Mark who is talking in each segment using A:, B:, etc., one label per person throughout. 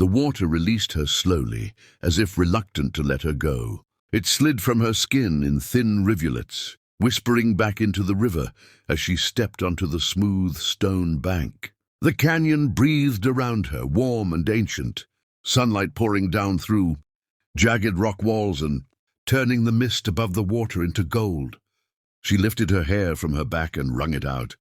A: The water released her slowly, as if reluctant to let her go. It slid from her skin in thin rivulets, whispering back into the river as she stepped onto the smooth stone bank. The canyon breathed around her, warm and ancient, sunlight pouring down through jagged rock walls and turning the mist above the water into gold. She lifted her hair from her back and wrung it out,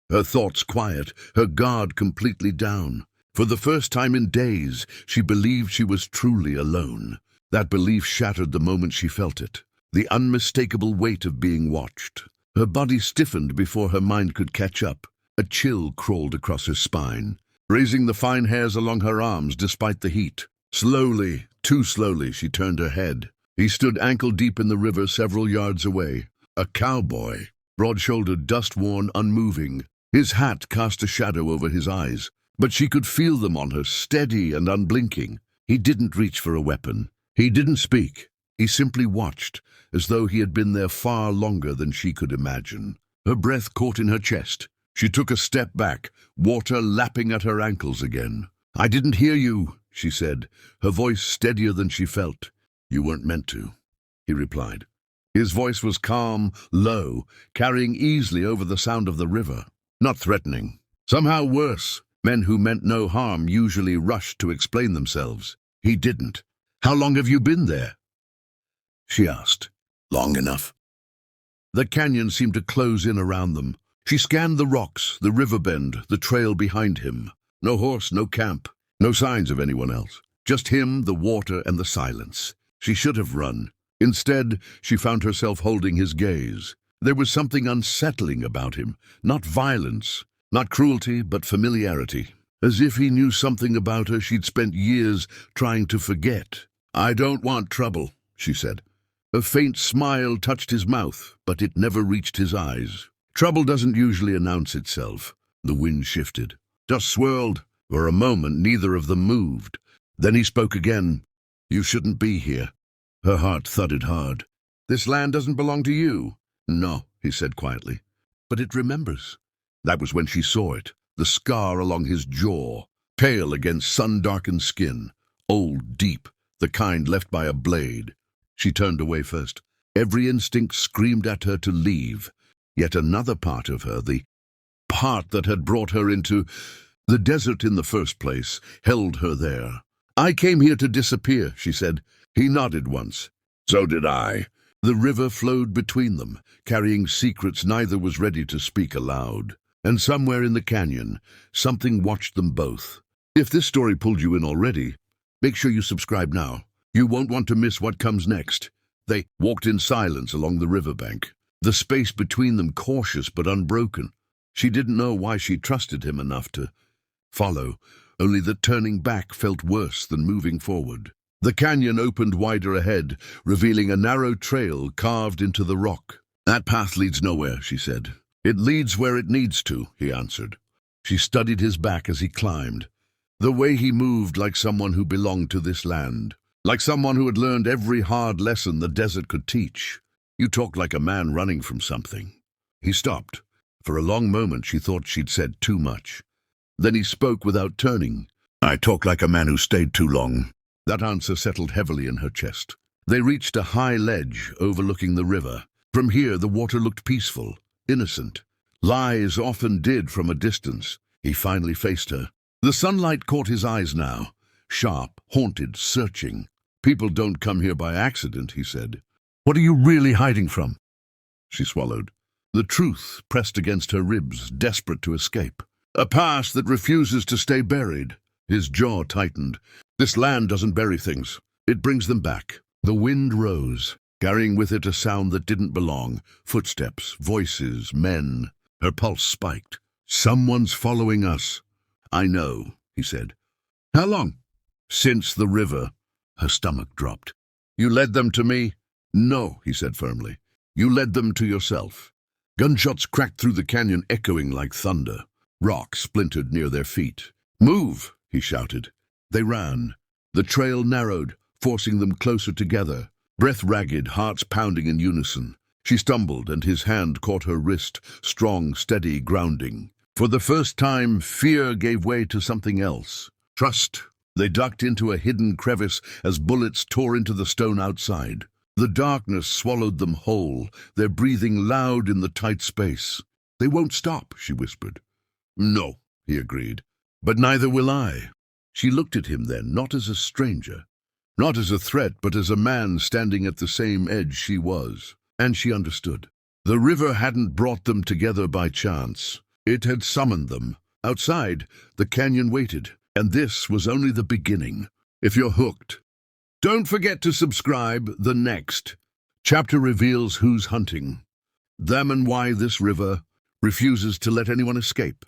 A: her thoughts quiet, her guard completely down. For the first time in days, she believed she was truly alone. That belief shattered the moment she felt it, the unmistakable weight of being watched. Her body stiffened before her mind could catch up. A chill crawled across her spine, raising the fine hairs along her arms despite the heat. Slowly, too slowly, she turned her head. He stood ankle-deep in the river several yards away. A cowboy, broad-shouldered, dust-worn, unmoving. His hat cast a shadow over his eyes, but she could feel them on her, steady and unblinking. He didn't reach for a weapon. He didn't speak. He simply watched, as though he had been there far longer than she could imagine. Her breath caught in her chest. She took a step back, water lapping at her ankles again. "I didn't hear you," she said, her voice steadier than she felt. "You weren't meant to," he replied. His voice was calm, low, carrying easily over the sound of the river. Not threatening. Somehow worse. Men who meant no harm usually rushed to explain themselves. He didn't. "How long have you been there?" she asked. "Long enough." The canyon seemed to close in around them. She scanned the rocks, the river bend, the trail behind him. No horse, no camp, no signs of anyone else. Just him, the water, and the silence. She should have run. Instead, she found herself holding his gaze. There was something unsettling about him. Not violence, not cruelty, but familiarity. As if he knew something about her she'd spent years trying to forget. "I don't want trouble," she said. A faint smile touched his mouth, but it never reached his eyes. Trouble doesn't usually announce itself. The wind shifted. Dust swirled. For a moment, neither of them moved. Then he spoke again. "You shouldn't be here." Her heart thudded hard. "This land doesn't belong to you." "No," he said quietly. "But it remembers." That was when she saw it, the scar along his jaw, pale against sun-darkened skin, old, deep, the kind left by a blade. She turned away first. Every instinct screamed at her to leave. Yet another part of her, the part that had brought her into the desert in the first place, held her there. "I came here to disappear," she said. He nodded once. "So did I." The river flowed between them, carrying secrets neither was ready to speak aloud. And somewhere in the canyon, something watched them both. If this story pulled you in already, make sure you subscribe now. You won't want to miss what comes next. They walked in silence along the riverbank, the space between them cautious but unbroken. She didn't know why she trusted him enough to follow, only that turning back felt worse than moving forward. The canyon opened wider ahead, revealing a narrow trail carved into the rock. "That path leads nowhere," she said. "It leads where it needs to," he answered. She studied his back as he climbed. The way he moved like someone who belonged to this land, like someone who had learned every hard lesson the desert could teach. "You talk like a man running from something." He stopped. For a long moment she thought she'd said too much. Then he spoke without turning. "I talk like a man who stayed too long." That answer settled heavily in her chest. They reached a high ledge overlooking the river. From here the water looked peaceful, innocent. Lies often did from a distance. He finally faced her. The sunlight caught his eyes now, sharp, haunted, searching. "People don't come here by accident," he said. "What are you really hiding from?" She swallowed. The truth pressed against her ribs, desperate to escape. "A past that refuses to stay buried." His jaw tightened. "This land doesn't bury things. It brings them back." The wind rose, carrying with it a sound that didn't belong. Footsteps, voices, men. Her pulse spiked. "Someone's following us." "I know," he said. "How long?" "Since the river." Her stomach dropped. "You led them to me?" "No," he said firmly. "You led them to yourself." Gunshots cracked through the canyon, echoing like thunder. Rock splintered near their feet. "Move!" he shouted. They ran. The trail narrowed, forcing them closer together. Breath ragged, hearts pounding in unison. She stumbled, and his hand caught her wrist, strong, steady, grounding. For the first time, fear gave way to something else. Trust. They ducked into a hidden crevice as bullets tore into the stone outside. The darkness swallowed them whole, their breathing loud in the tight space. "They won't stop," she whispered. "No," he agreed, "but neither will I." She looked at him then, not as a stranger, not as a threat, but as a man standing at the same edge she was. And she understood. The river hadn't brought them together by chance. It had summoned them. Outside, the canyon waited, and this was only the beginning. If you're hooked, don't forget to subscribe. The next chapter reveals who's hunting them and why this river refuses to let anyone escape.